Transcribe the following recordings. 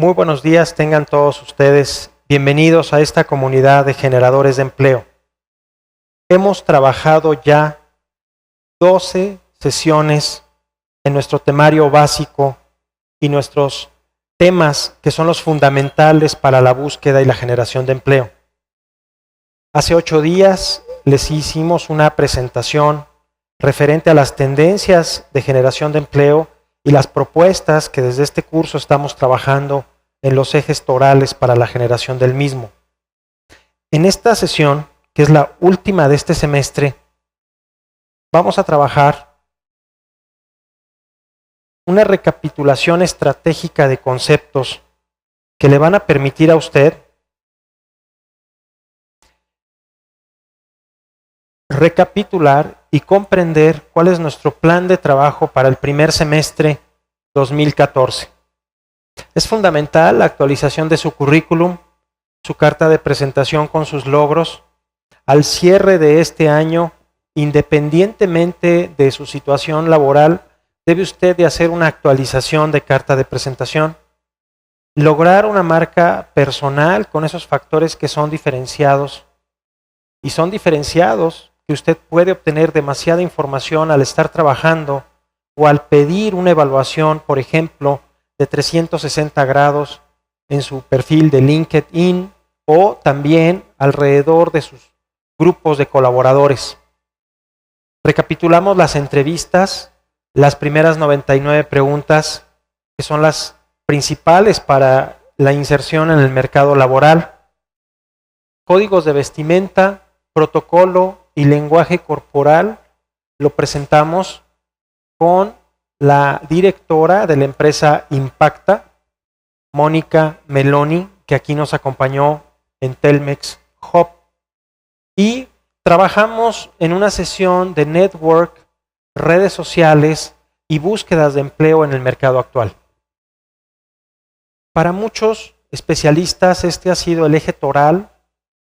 Muy buenos días, tengan todos ustedes bienvenidos a esta comunidad de generadores de empleo. Hemos trabajado ya 12 sesiones en nuestro temario básico y nuestros temas que son los fundamentales para la búsqueda y la generación de empleo. Hace 8 días les hicimos una presentación referente a las tendencias de generación de empleo y las propuestas que desde este curso estamos trabajando en los ejes torales para la generación del mismo. En esta sesión, que es la última de este semestre, vamos a trabajar una recapitulación estratégica de conceptos que le van a permitir a usted recapitular y comprender cuál es nuestro plan de trabajo para el primer semestre 2014. Es fundamental la actualización de su currículum, su carta de presentación con sus logros. Al cierre de este año, independientemente de su situación laboral, debe usted de hacer una actualización de carta de presentación. Lograr una marca personal con esos factores que son diferenciados. Y son diferenciados que usted puede obtener demasiada información al estar trabajando o al pedir una evaluación, por ejemplo, de 360 grados en su perfil de LinkedIn o también alrededor de sus grupos de colaboradores. Recapitulamos las entrevistas, las primeras 99 preguntas, que son las principales para la inserción en el mercado laboral. Códigos de vestimenta, protocolo y lenguaje corporal lo presentamos con la directora de la empresa Impacta, Mónica Meloni, que aquí nos acompañó en Telmex Hub. Y trabajamos en una sesión de network, redes sociales y búsquedas de empleo en el mercado actual. Para muchos especialistas este ha sido el eje toral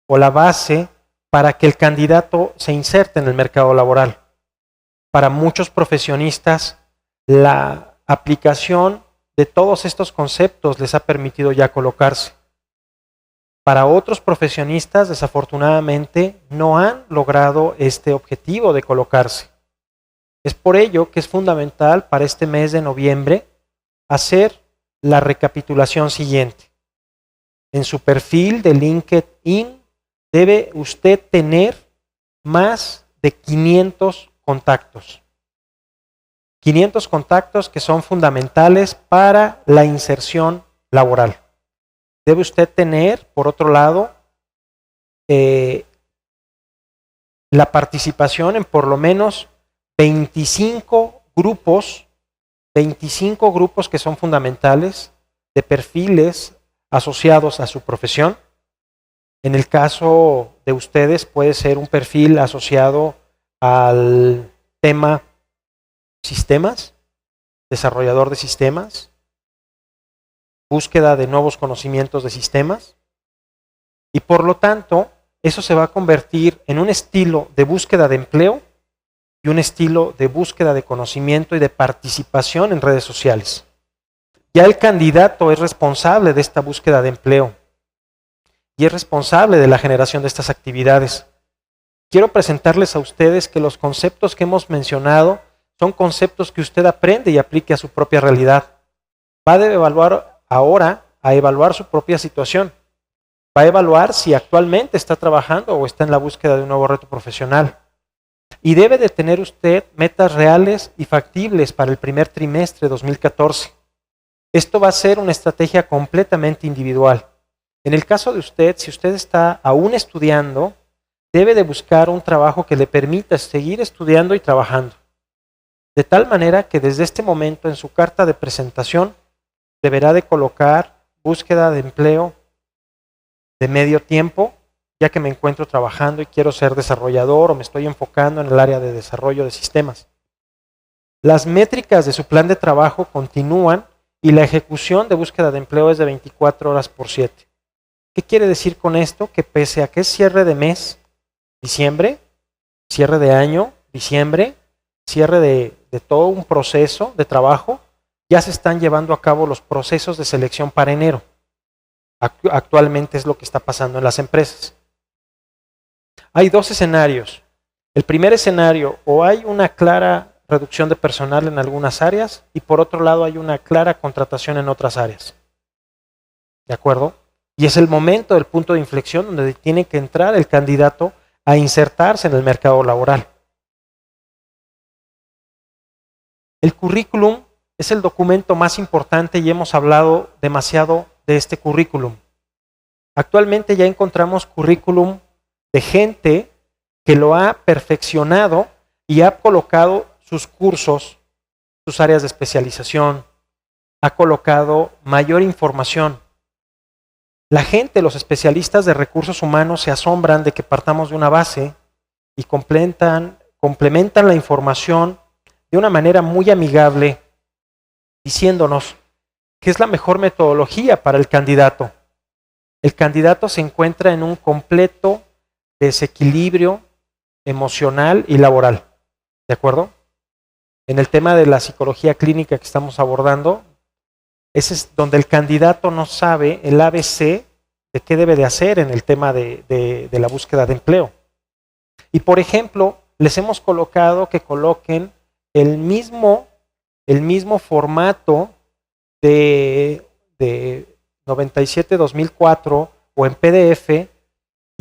o la base para que el candidato se inserte en el mercado laboral. Para muchos profesionistas, la aplicación de todos estos conceptos les ha permitido ya colocarse. Para otros profesionistas, desafortunadamente, no han logrado este objetivo de colocarse. Es por ello que es fundamental para este mes de noviembre hacer la recapitulación siguiente. En su perfil de LinkedIn debe usted tener más de 500 contactos. 500 contactos que son fundamentales para la inserción laboral. Debe usted tener, por otro lado, la participación en por lo menos 25 grupos que son fundamentales de perfiles asociados a su profesión. En el caso de ustedes puede ser un perfil asociado al tema sistemas, desarrollador de sistemas, búsqueda de nuevos conocimientos de sistemas, y por lo tanto eso se va a convertir en un estilo de búsqueda de empleo y un estilo de búsqueda de conocimiento y de participación en redes sociales. Ya el candidato es responsable de esta búsqueda de empleo y es responsable de la generación de estas actividades. Quiero presentarles a ustedes que los conceptos que hemos mencionado son conceptos que usted aprende y aplique a su propia realidad. Va a evaluar ahora a evaluar su propia situación. Va a evaluar si actualmente está trabajando o está en la búsqueda de un nuevo reto profesional. Y debe de tener usted metas reales y factibles para el primer trimestre de 2014. Esto va a ser una estrategia completamente individual. En el caso de usted, si usted está aún estudiando, debe de buscar un trabajo que le permita seguir estudiando y trabajando. De tal manera que desde este momento en su carta de presentación deberá de colocar búsqueda de empleo de medio tiempo, ya que me encuentro trabajando y quiero ser desarrollador o me estoy enfocando en el área de desarrollo de sistemas. Las métricas de su plan de trabajo continúan y la ejecución de búsqueda de empleo es de 24 horas por 7. ¿Qué quiere decir con esto? Que pese a que es cierre de mes, diciembre, cierre de año, diciembre, cierre de todo un proceso de trabajo, ya se están llevando a cabo los procesos de selección para enero. Actualmente es lo que está pasando en las empresas. Hay dos escenarios. El primer escenario, o hay una clara reducción de personal en algunas áreas y por otro lado hay una clara contratación en otras áreas. ¿De acuerdo? Y es el momento del punto de inflexión donde tiene que entrar el candidato a insertarse en el mercado laboral. El currículum es el documento más importante y hemos hablado demasiado de este currículum. Actualmente ya encontramos currículum de gente que lo ha perfeccionado y ha colocado sus cursos, sus áreas de especialización, ha colocado mayor información. La gente, los especialistas de recursos humanos se asombran de que partamos de una base y complementan la información de una manera muy amigable, diciéndonos que es la mejor metodología para el candidato. El candidato se encuentra en un completo desequilibrio emocional y laboral. ¿De acuerdo? En el tema de la psicología clínica que estamos abordando, ese es donde el candidato no sabe el ABC de qué debe de hacer en el tema de la búsqueda de empleo. Y por ejemplo, les hemos colocado que coloquen el mismo formato de 97-2004 o en PDF,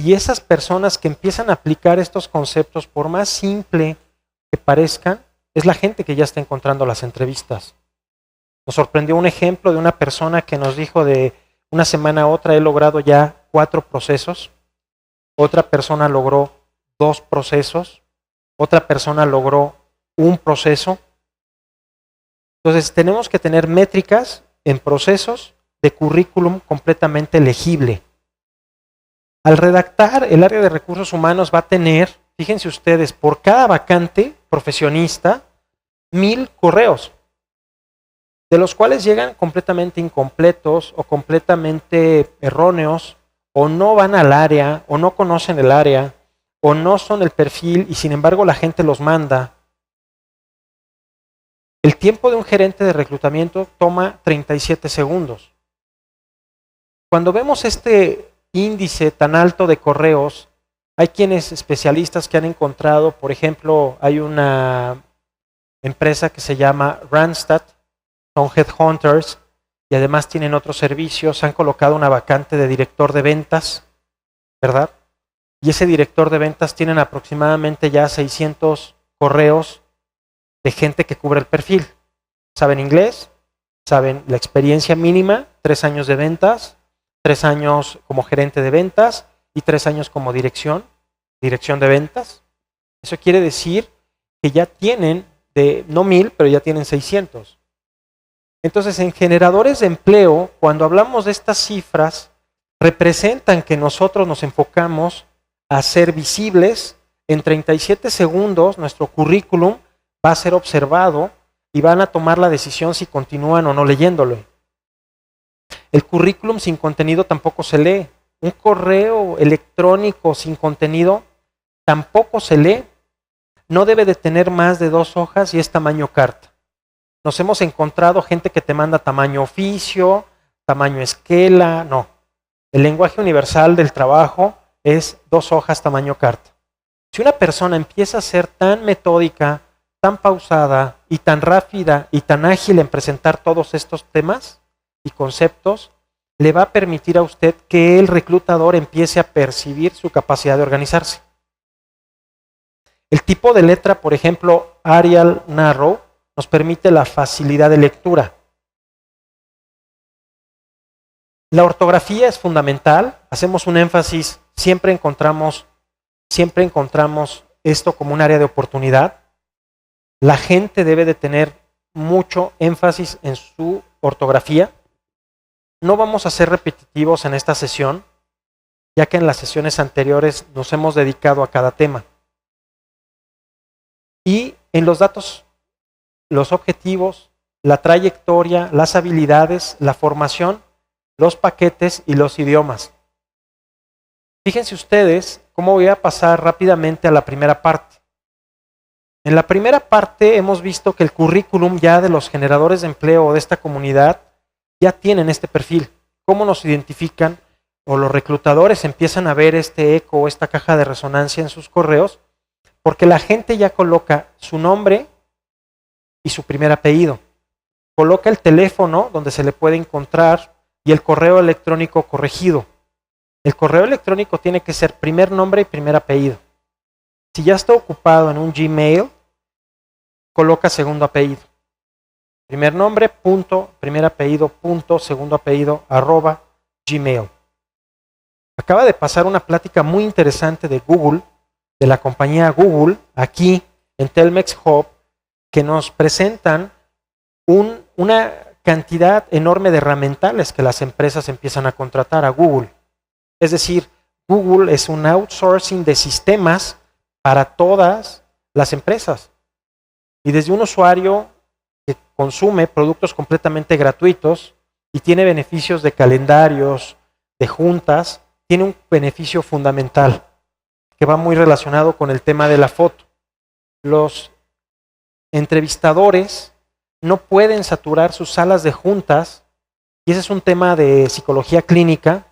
y esas personas que empiezan a aplicar estos conceptos, por más simple que parezcan, es la gente que ya está encontrando las entrevistas. Nos sorprendió un ejemplo de una persona que nos dijo de una semana a otra he logrado ya 4 procesos, otra persona logró 2 procesos, otra persona logró 1 proceso. Entonces tenemos que tener métricas en procesos de currículum completamente legible. Al redactar, el área de recursos humanos va a tener, fíjense ustedes, por cada vacante profesionista, 1000 correos, de los cuales llegan completamente incompletos o completamente erróneos, o no van al área, o no conocen el área, o no son el perfil, y sin embargo la gente los manda. El tiempo de un gerente de reclutamiento toma 37 segundos. Cuando vemos este índice tan alto de correos, hay quienes especialistas que han encontrado, por ejemplo, hay una empresa que se llama Randstad, son headhunters y además tienen otros servicios, han colocado una vacante de director de ventas, ¿verdad? Y ese director de ventas tienen aproximadamente ya 600 correos de gente que cubre el perfil. Saben inglés, saben la experiencia mínima, 3 años de ventas, 3 años como gerente de ventas y 3 años como dirección de ventas. Eso quiere decir que ya tienen, no 1000, pero ya tienen 600. Entonces, en generadores de empleo, cuando hablamos de estas cifras, representan que nosotros nos enfocamos a ser visibles. En 37 segundos, nuestro currículum va a ser observado y van a tomar la decisión si continúan o no leyéndolo. El currículum sin contenido tampoco se lee. Un correo electrónico sin contenido tampoco se lee. No debe de tener más de 2 hojas y es tamaño carta. Nos hemos encontrado gente que te manda tamaño oficio, tamaño esquela, no. El lenguaje universal del trabajo es 2 hojas tamaño carta. Si una persona empieza a ser tan metódica, tan pausada y tan rápida y tan ágil en presentar todos estos temas y conceptos, le va a permitir a usted que el reclutador empiece a percibir su capacidad de organizarse. El tipo de letra, por ejemplo, Arial Narrow, nos permite la facilidad de lectura. La ortografía es fundamental, hacemos un énfasis, siempre encontramos esto como un área de oportunidad. La gente debe de tener mucho énfasis en su ortografía. No vamos a ser repetitivos en esta sesión, ya que en las sesiones anteriores nos hemos dedicado a cada tema. Y en los datos, los objetivos, la trayectoria, las habilidades, la formación, los paquetes y los idiomas. Fíjense ustedes cómo voy a pasar rápidamente a la primera parte. En la primera parte hemos visto que el currículum ya de los generadores de empleo de esta comunidad ya tienen este perfil. ¿Cómo nos identifican? O los reclutadores empiezan a ver este eco o esta caja de resonancia en sus correos, porque la gente ya coloca su nombre y su primer apellido. Coloca el teléfono donde se le puede encontrar y el correo electrónico corregido. El correo electrónico tiene que ser primer nombre y primer apellido. Si ya está ocupado en un Gmail, coloca segundo apellido. Primer nombre, punto, primer apellido, punto, segundo apellido, arroba, Gmail. Acaba de pasar una plática muy interesante de Google, de la compañía Google, aquí en Telmex Hub, que nos presentan una cantidad enorme de herramientas que las empresas empiezan a contratar a Google. Es decir, Google es un outsourcing de sistemas para todas las empresas. Y desde un usuario que consume productos completamente gratuitos y tiene beneficios de calendarios, de juntas, tiene un beneficio fundamental que va muy relacionado con el tema de la foto. Los entrevistadores no pueden saturar sus salas de juntas, y ese es un tema de psicología clínica,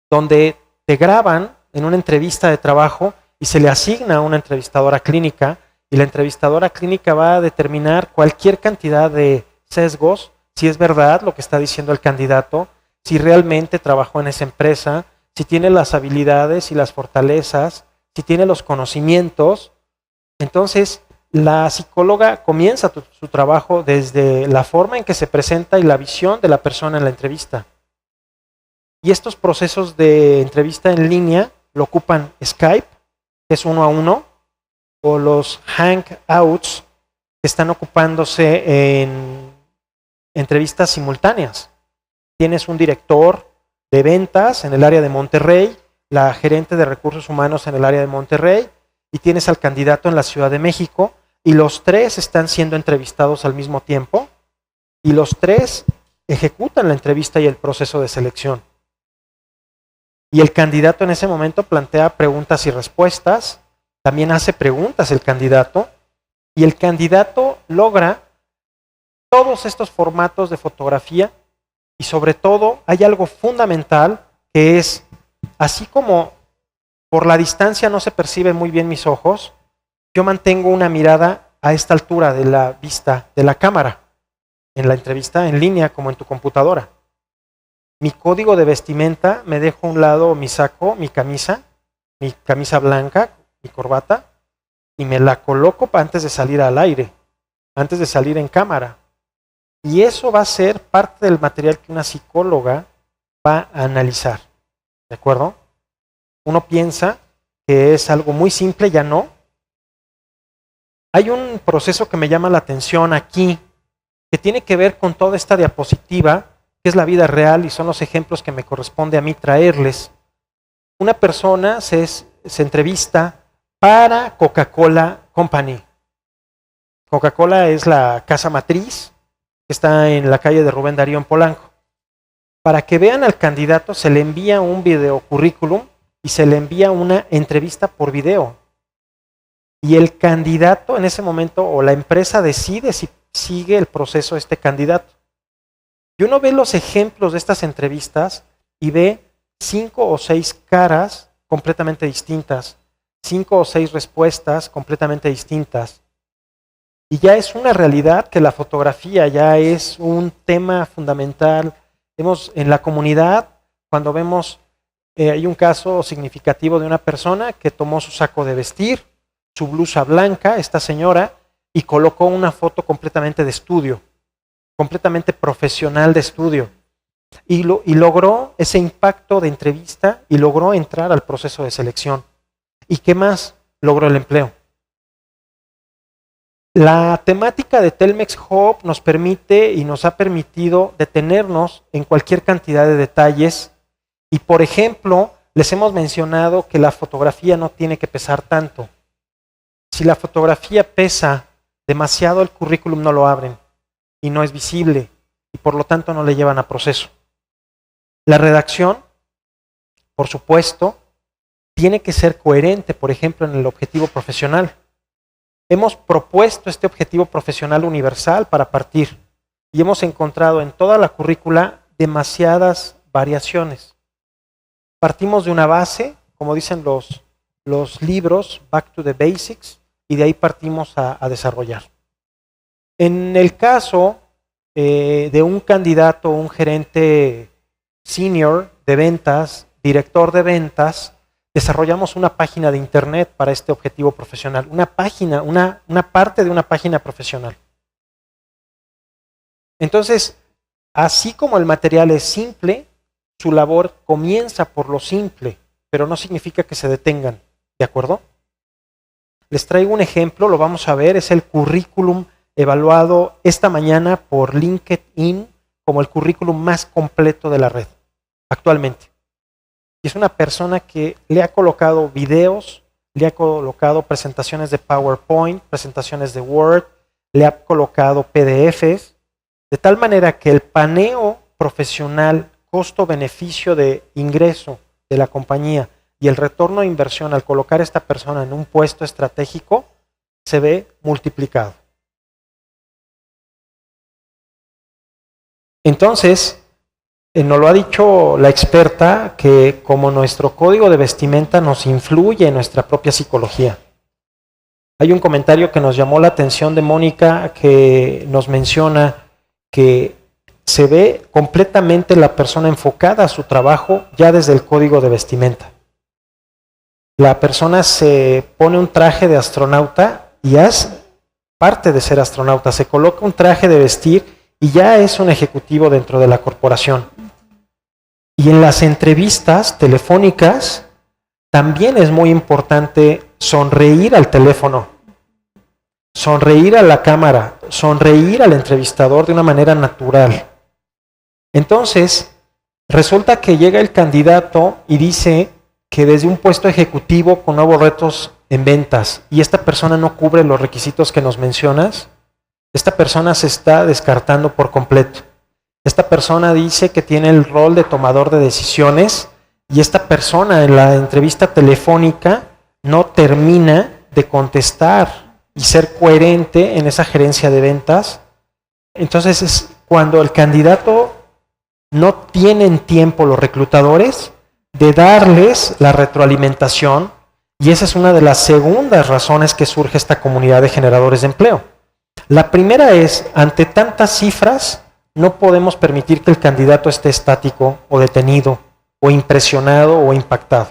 donde te graban en una entrevista de trabajo y se le asigna a una entrevistadora clínica, y la entrevistadora clínica va a determinar cualquier cantidad de sesgos, si es verdad lo que está diciendo el candidato, si realmente trabajó en esa empresa, si tiene las habilidades y las fortalezas, si tiene los conocimientos. Entonces, la psicóloga comienza su trabajo desde la forma en que se presenta y la visión de la persona en la entrevista. Y estos procesos de entrevista en línea lo ocupan Skype, que es 1 a 1, o los Hangouts, que están ocupándose en entrevistas simultáneas. Tienes un director de ventas en el área de Monterrey, la gerente de recursos humanos en el área de Monterrey, y tienes al candidato en la Ciudad de México, y los tres están siendo entrevistados al mismo tiempo, y los tres ejecutan la entrevista y el proceso de selección. Y el candidato en ese momento plantea preguntas y respuestas, también hace preguntas el candidato, y el candidato logra todos estos formatos de fotografía, y sobre todo hay algo fundamental que es, así como por la distancia no se perciben muy bien mis ojos, yo mantengo una mirada a esta altura de la vista de la cámara, en la entrevista en línea como en tu computadora. Mi código de vestimenta, me dejo a un lado mi saco, mi camisa blanca, mi corbata, y me la coloco antes de salir al aire, antes de salir en cámara. Y eso va a ser parte del material que una psicóloga va a analizar. ¿De acuerdo? Uno piensa que es algo muy simple, ya no. Hay un proceso que me llama la atención aquí, que tiene que ver con toda esta diapositiva, que es la vida real y son los ejemplos que me corresponde a mí traerles. Una persona se entrevista para Coca-Cola Company. Coca-Cola es la casa matriz que está en la calle de Rubén Darío en Polanco. Para que vean al candidato se le envía un video currículum y se le envía una entrevista por video. Y el candidato en ese momento o la empresa decide si sigue el proceso este candidato. Y uno ve los ejemplos de estas entrevistas y ve 5 o 6 caras completamente distintas, 5 o 6 respuestas completamente distintas. Y ya es una realidad que la fotografía ya es un tema fundamental. Vemos en la comunidad, cuando vemos, hay un caso significativo de una persona que tomó su saco de vestir, su blusa blanca, esta señora, y colocó una foto completamente de estudio, completamente profesional de estudio. Y logró ese impacto de entrevista y logró entrar al proceso de selección. ¿Y qué más? Logró el empleo. La temática de Telmex Hub nos permite y nos ha permitido detenernos en cualquier cantidad de detalles. Y por ejemplo, les hemos mencionado que la fotografía no tiene que pesar tanto. Si la fotografía pesa demasiado, el currículum no lo abren y no es visible y por lo tanto no le llevan a proceso. La redacción, por supuesto, tiene que ser coherente, por ejemplo, en el objetivo profesional. hemos propuesto este objetivo profesional universal para partir y hemos encontrado en toda la currícula demasiadas variaciones. Partimos de una base, como dicen los libros, back to the basics, y de ahí partimos a desarrollar. En el caso de un candidato, un gerente senior de ventas, director de ventas, desarrollamos una página de internet para este objetivo profesional, una página, una parte de una página profesional. Entonces, así como el material es simple, su labor comienza por lo simple, pero no significa que se detengan, ¿de acuerdo? Les traigo un ejemplo, lo vamos a ver, es el currículum evaluado esta mañana por LinkedIn como el currículum más completo de la red, actualmente. Y es una persona que le ha colocado videos, le ha colocado presentaciones de PowerPoint, presentaciones de Word, le ha colocado PDFs, de tal manera que el paneo profesional, costo-beneficio de ingreso de la compañía y el retorno de inversión al colocar a esta persona en un puesto estratégico se ve multiplicado. Entonces, nos lo ha dicho la experta que como nuestro código de vestimenta nos influye en nuestra propia psicología. Hay un comentario que nos llamó la atención de Mónica que nos menciona que se ve completamente la persona enfocada a su trabajo ya desde el código de vestimenta. La persona se pone un traje de astronauta y es parte de ser astronauta, se coloca un traje de vestir y ya es un ejecutivo dentro de la corporación. Y en las entrevistas telefónicas también es muy importante sonreír al teléfono, sonreír a la cámara, sonreír al entrevistador de una manera natural. Entonces, resulta que llega el candidato y dice que desde un puesto ejecutivo con nuevos retos en ventas y esta persona no cubre los requisitos que nos mencionas, esta persona se está descartando por completo. Esta persona dice que tiene el rol de tomador de decisiones y esta persona en la entrevista telefónica no termina de contestar y ser coherente en esa gerencia de ventas. Entonces es cuando el candidato no tienen tiempo los reclutadores de darles la retroalimentación y esa es una de las segundas razones que surge esta comunidad de generadores de empleo. La primera es, ante tantas cifras, no podemos permitir que el candidato esté estático o detenido o impresionado o impactado.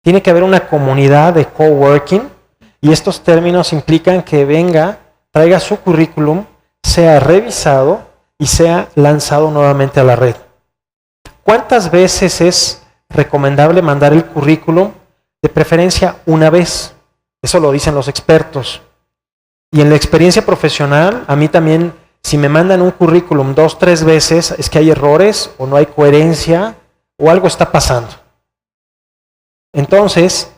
Tiene que haber una comunidad de coworking y estos términos implican que venga, traiga su currículum, sea revisado y sea lanzado nuevamente a la red. ¿Cuántas veces es recomendable mandar el currículum? De preferencia una vez. Eso lo dicen los expertos. Y en la experiencia profesional, a mí también, si me mandan un currículum 2, 3 veces, es que hay errores o no hay coherencia o algo está pasando. Entonces,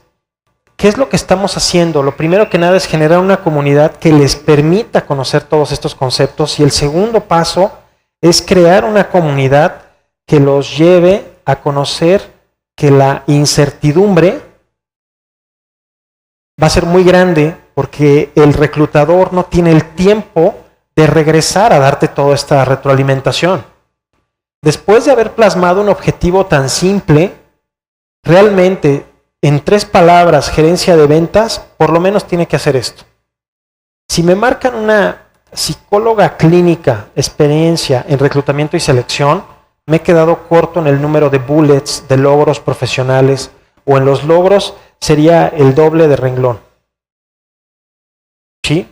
¿qué es lo que estamos haciendo? Lo primero que nada es generar una comunidad que les permita conocer todos estos conceptos y el segundo paso es crear una comunidad que los lleve a conocer que la incertidumbre va a ser muy grande porque el reclutador no tiene el tiempo de regresar a darte toda esta retroalimentación. Después de haber plasmado un objetivo tan simple, realmente en 3 palabras, gerencia de ventas, por lo menos tiene que hacer esto. Si me marcan una psicóloga clínica, experiencia en reclutamiento y selección, me he quedado corto en el número de bullets, de logros profesionales, o en los logros sería el doble de renglón. ¿Sí?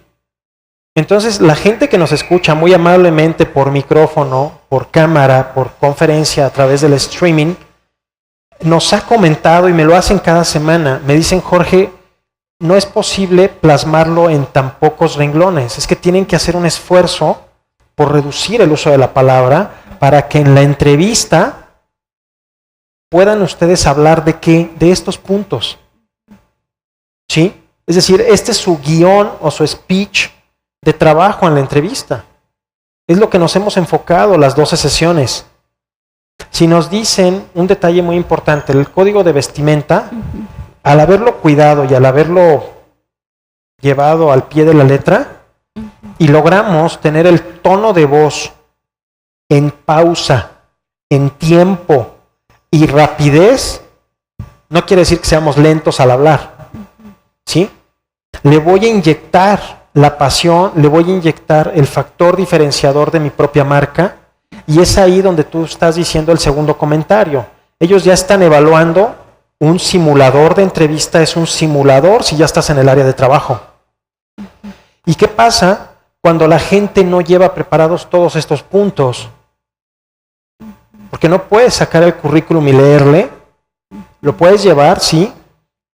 Entonces, la gente que nos escucha muy amablemente por micrófono, por cámara, por conferencia, a través del streaming, nos ha comentado y me lo hacen cada semana. Me dicen, Jorge, no es posible plasmarlo en tan pocos renglones. Es que tienen que hacer un esfuerzo por reducir el uso de la palabra para que en la entrevista puedan ustedes hablar de qué, de estos puntos. ¿Sí? Es decir, este es su guión o su speech de trabajo en la entrevista. Es lo que nos hemos enfocado las 12 sesiones. Si nos dicen un detalle muy importante, el código de vestimenta, al haberlo cuidado y al haberlo llevado al pie de la letra y logramos tener el tono de voz en pausa, en tiempo y rapidez, no quiere decir que seamos lentos al hablar, ¿sí? Le voy a inyectar la pasión, le voy a inyectar el factor diferenciador de mi propia marca, y es ahí donde tú estás diciendo el segundo comentario. Ellos ya están evaluando, un simulador de entrevista es un simulador si ya estás en el área de trabajo. ¿Y qué pasa cuando la gente no lleva preparados todos estos puntos? Porque no puedes sacar el currículum y leerle, lo puedes llevar, sí,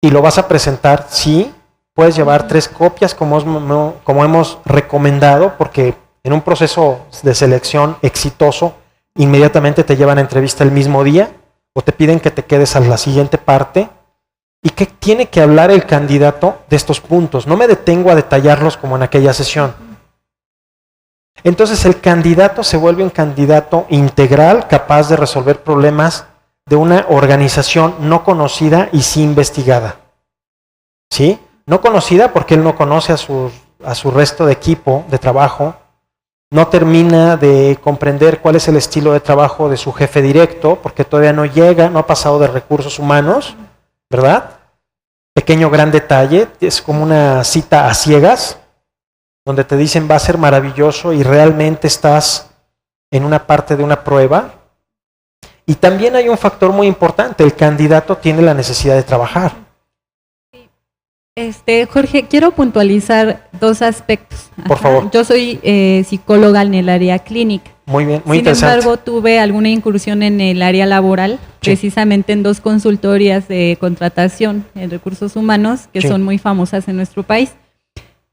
y lo vas a presentar, sí, puedes llevar 3 copias como hemos recomendado, porque en un proceso de selección exitoso, inmediatamente te llevan a entrevista el mismo día, o te piden que te quedes a la siguiente parte, y que tiene que hablar el candidato de estos puntos. No me detengo a detallarlos como en aquella sesión. Entonces el candidato se vuelve un candidato integral, capaz de resolver problemas de una organización no conocida y sí investigada. ¿Sí? No conocida porque él no conoce a su resto de equipo de trabajo, no termina de comprender cuál es el estilo de trabajo de su jefe directo, porque todavía no llega, no ha pasado de recursos humanos, ¿verdad? Pequeño gran detalle, es como una cita a ciegas, donde te dicen va a ser maravilloso y realmente estás en una parte de una prueba. Y también hay un factor muy importante, el candidato tiene la necesidad de trabajar. Jorge, quiero puntualizar 2 aspectos. Por favor. Yo soy psicóloga en el área clínica. Muy bien, muy interesante. Sin interesante. embargo, tuve alguna incursión en el área laboral, precisamente en 2 consultorías de contratación en recursos humanos, que son muy famosas en nuestro país.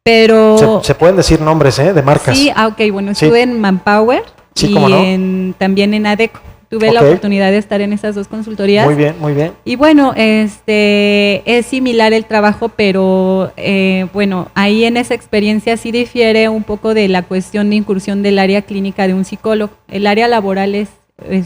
Pero se pueden decir nombres, de marcas. Sí, ok, bueno, estuve en Manpower y ¿cómo no? también en ADECO. Tuve la oportunidad de estar en esas 2 consultorías. Muy bien, muy bien. Y bueno, es similar el trabajo, pero bueno, ahí en esa experiencia sí difiere un poco de la cuestión de incursión del área clínica de un psicólogo. El área laboral es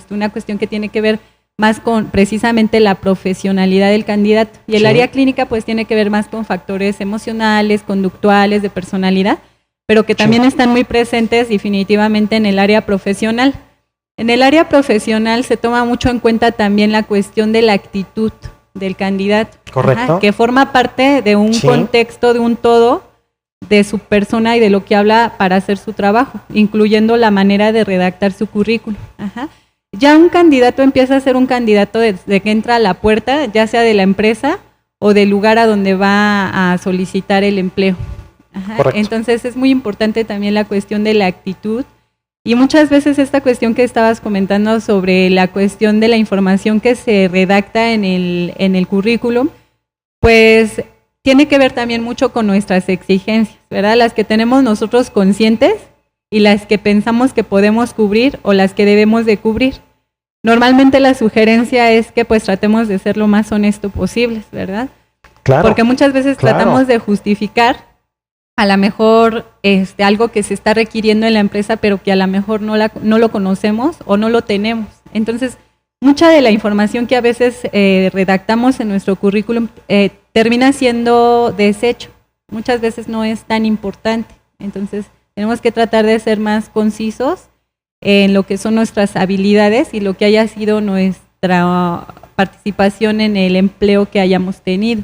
una cuestión que tiene que ver más con precisamente la profesionalidad del candidato. Y el área clínica pues tiene que ver más con factores emocionales, conductuales, de personalidad, pero que también están muy presentes definitivamente en el área profesional. En el área profesional se toma mucho en cuenta también la cuestión de la actitud del candidato. Correcto. Que forma parte de un contexto, de un todo, de su persona y de lo que habla para hacer su trabajo, incluyendo la manera de redactar su currículum. Ya un candidato empieza a ser un candidato desde que entra a la puerta, ya sea de la empresa o del lugar a donde va a solicitar el empleo. Entonces es muy importante también la cuestión de la actitud. Y muchas veces esta cuestión que estabas comentando sobre la cuestión de la información que se redacta en el currículum, pues tiene que ver también mucho con nuestras exigencias, ¿verdad? Las que tenemos nosotros conscientes y las que pensamos que podemos cubrir o las que debemos de cubrir. Normalmente la sugerencia es que pues tratemos de ser lo más honesto posible, ¿verdad? Claro. Porque muchas veces tratamos de justificar a lo mejor algo que se está requiriendo en la empresa, pero que a lo mejor no lo conocemos o no lo tenemos. Entonces, mucha de la información que a veces redactamos en nuestro currículum termina siendo desecho. Muchas veces no es tan importante. Entonces, tenemos que tratar de ser más concisos en lo que son nuestras habilidades y lo que haya sido nuestra participación en el empleo que hayamos tenido.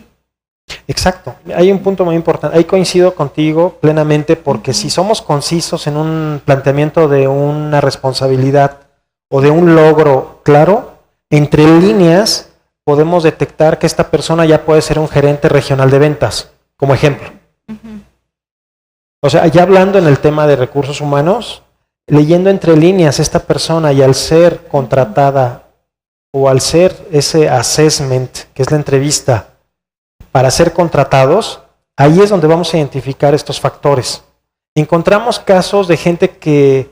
Exacto, hay un punto muy importante, ahí coincido contigo plenamente, porque si somos concisos en un planteamiento de una responsabilidad o de un logro claro, entre líneas podemos detectar que esta persona ya puede ser un gerente regional de ventas, como ejemplo. O sea, ya hablando en el tema de recursos humanos, leyendo entre líneas esta persona y al ser contratada o al ser ese assessment, que es la entrevista, para ser contratados, ahí es donde vamos a identificar estos factores. Encontramos casos de gente que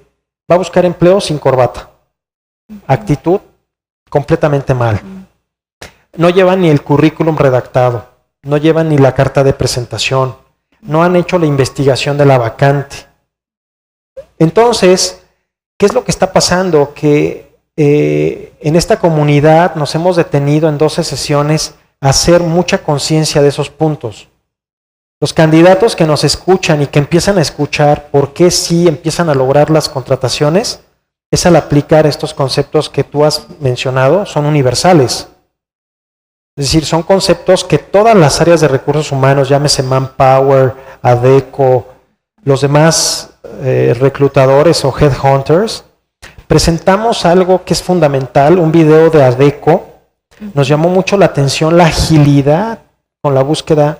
va a buscar empleo sin corbata, actitud completamente mal. No llevan ni el currículum redactado, no llevan ni la carta de presentación, no han hecho la investigación de la vacante. Entonces, ¿qué es lo que está pasando? Que en esta comunidad nos hemos detenido en 12 sesiones hacer mucha conciencia de esos puntos. Los candidatos que nos escuchan y que empiezan a escuchar por qué sí empiezan a lograr las contrataciones, es al aplicar estos conceptos que tú has mencionado, son universales. Es decir, son conceptos que todas las áreas de recursos humanos, llámese Manpower, Adecco, los demás reclutadores o headhunters, presentamos algo que es fundamental, un video de Adecco. Nos llamó mucho la atención la agilidad con la búsqueda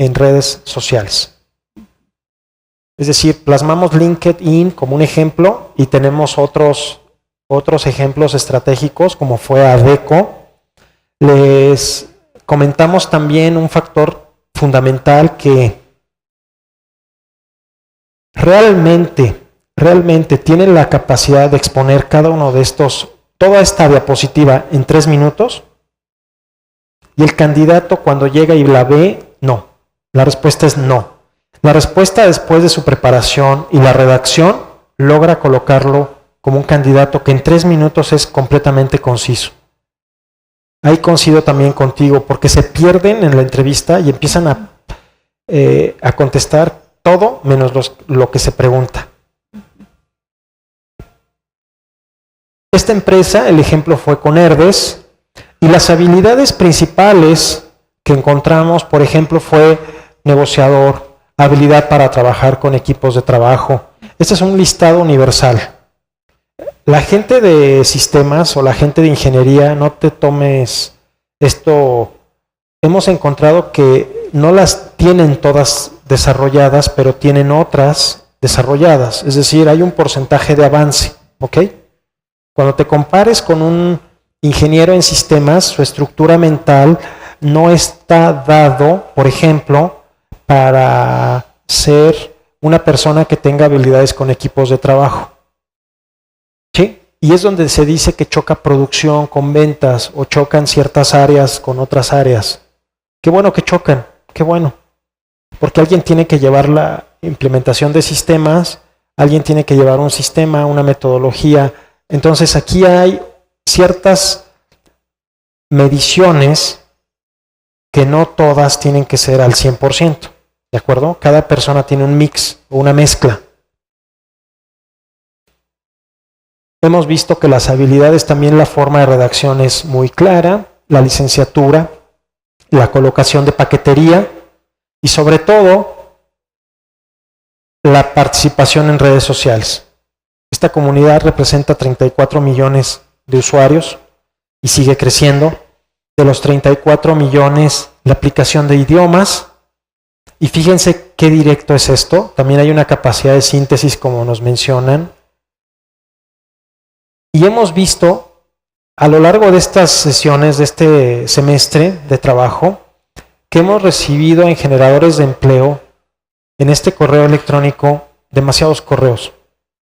en redes sociales. Es decir, plasmamos LinkedIn como un ejemplo y tenemos otros ejemplos estratégicos como fue Adecco. Les comentamos también un factor fundamental que realmente tienen la capacidad de exponer cada uno de estos, toda esta diapositiva en 3 minutos, y el candidato cuando llega y la ve, no. La respuesta es no. La respuesta después de su preparación y la redacción logra colocarlo como un candidato que en 3 minutos es completamente conciso. Ahí coincido también contigo, porque se pierden en la entrevista y empiezan a contestar todo menos lo que se pregunta. Esta empresa, el ejemplo fue con Herdes, y las habilidades principales que encontramos, por ejemplo, fue negociador, habilidad para trabajar con equipos de trabajo. Este es un listado universal. La gente de sistemas o la gente de ingeniería, no te tomes esto, hemos encontrado que no las tienen todas desarrolladas, pero tienen otras desarrolladas. Es decir, hay un porcentaje de avance, ¿ok? Cuando te compares con un ingeniero en sistemas, su estructura mental no está dado, por ejemplo, para ser una persona que tenga habilidades con equipos de trabajo. ¿Sí? Y es donde se dice que choca producción con ventas o chocan ciertas áreas con otras áreas. Qué bueno que chocan, qué bueno. Porque alguien tiene que llevar la implementación de sistemas, alguien tiene que llevar un sistema, una metodología. Entonces aquí hay ciertas mediciones que no todas tienen que ser al 100%, ¿de acuerdo? Cada persona tiene un mix o una mezcla. Hemos visto que las habilidades, también la forma de redacción es muy clara, la licenciatura, la colocación de paquetería y sobre todo la participación en redes sociales. Esta comunidad representa 34 millones de usuarios y sigue creciendo. De los 34 millones, la aplicación de idiomas. Y fíjense qué directo es esto. También hay una capacidad de síntesis, como nos mencionan. Y hemos visto a lo largo de estas sesiones, de este semestre de trabajo, que hemos recibido en generadores de empleo, en este correo electrónico, demasiados correos.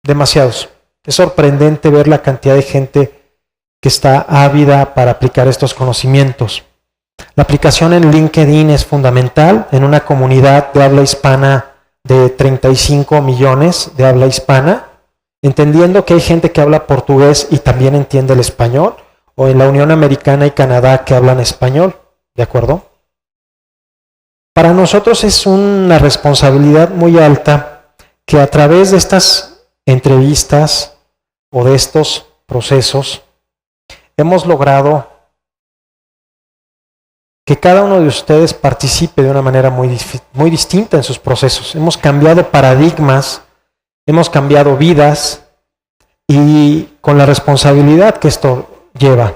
Demasiados. Es sorprendente ver la cantidad de gente que está ávida para aplicar estos conocimientos. La aplicación en LinkedIn es fundamental en una comunidad de habla hispana de 35 millones de habla hispana, entendiendo que hay gente que habla portugués y también entiende el español, o en la Unión Americana y Canadá que hablan español, ¿de acuerdo? Para nosotros es una responsabilidad muy alta que a través de estas entrevistas o de estos procesos hemos logrado que cada uno de ustedes participe de una manera muy distinta en sus procesos. Hemos cambiado paradigmas, hemos cambiado vidas y con la responsabilidad que esto lleva.